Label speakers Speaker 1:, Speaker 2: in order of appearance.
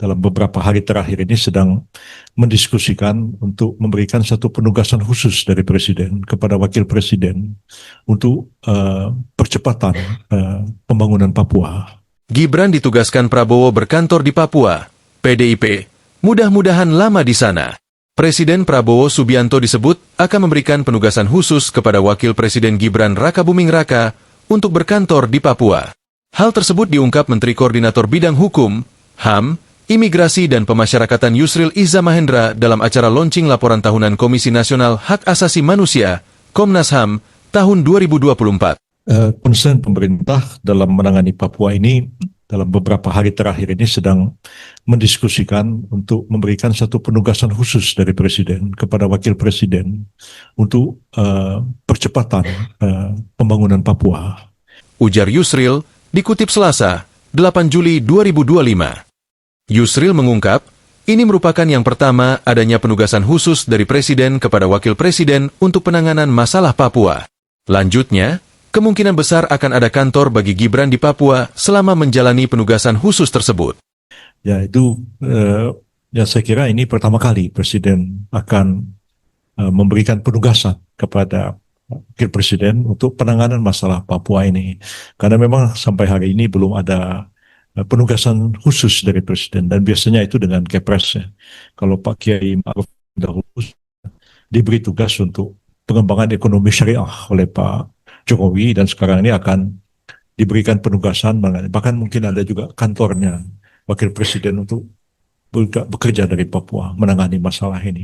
Speaker 1: dalam beberapa hari terakhir ini sedang mendiskusikan untuk memberikan satu penugasan khusus dari Presiden kepada Wakil Presiden untuk percepatan pembangunan Papua.
Speaker 2: Gibran ditugaskan Prabowo berkantor di Papua. PDIP, mudah-mudahan lama di sana. Presiden Prabowo Subianto disebut akan memberikan penugasan khusus kepada Wakil Presiden Gibran Rakabuming Raka untuk berkantor di Papua. Hal tersebut diungkap Menteri Koordinator Bidang Hukum, HAM, Imigrasi dan Pemasyarakatan Yusril Iza Mahendra dalam acara launching laporan tahunan Komisi Nasional Hak Asasi Manusia, Komnas HAM, tahun 2024.
Speaker 1: Concern pemerintah dalam menangani Papua ini dalam beberapa hari terakhir ini sedang mendiskusikan untuk memberikan satu penugasan khusus dari Presiden kepada Wakil Presiden untuk percepatan pembangunan Papua.
Speaker 2: Ujar Yusril, dikutip Selasa, 8 Juli 2025. Yusril mengungkap, ini merupakan yang pertama adanya penugasan khusus dari Presiden kepada Wakil Presiden untuk penanganan masalah Papua. Lanjutnya, kemungkinan besar akan ada kantor bagi Gibran di Papua selama menjalani penugasan khusus tersebut.
Speaker 1: Ya itu, saya kira ini pertama kali Presiden akan memberikan penugasan kepada Wakil Presiden untuk penanganan masalah Papua ini. Karena memang sampai hari ini belum ada penugasan khusus dari Presiden, dan biasanya itu dengan Kepres. Ya. Kalau Pak Kiai Ma'ruf dahulu diberi tugas untuk pengembangan ekonomi syariah oleh Pak Jokowi, dan sekarang ini akan diberikan penugasan, bahkan mungkin ada juga kantornya Wakil Presiden untuk bekerja dari Papua menangani masalah ini.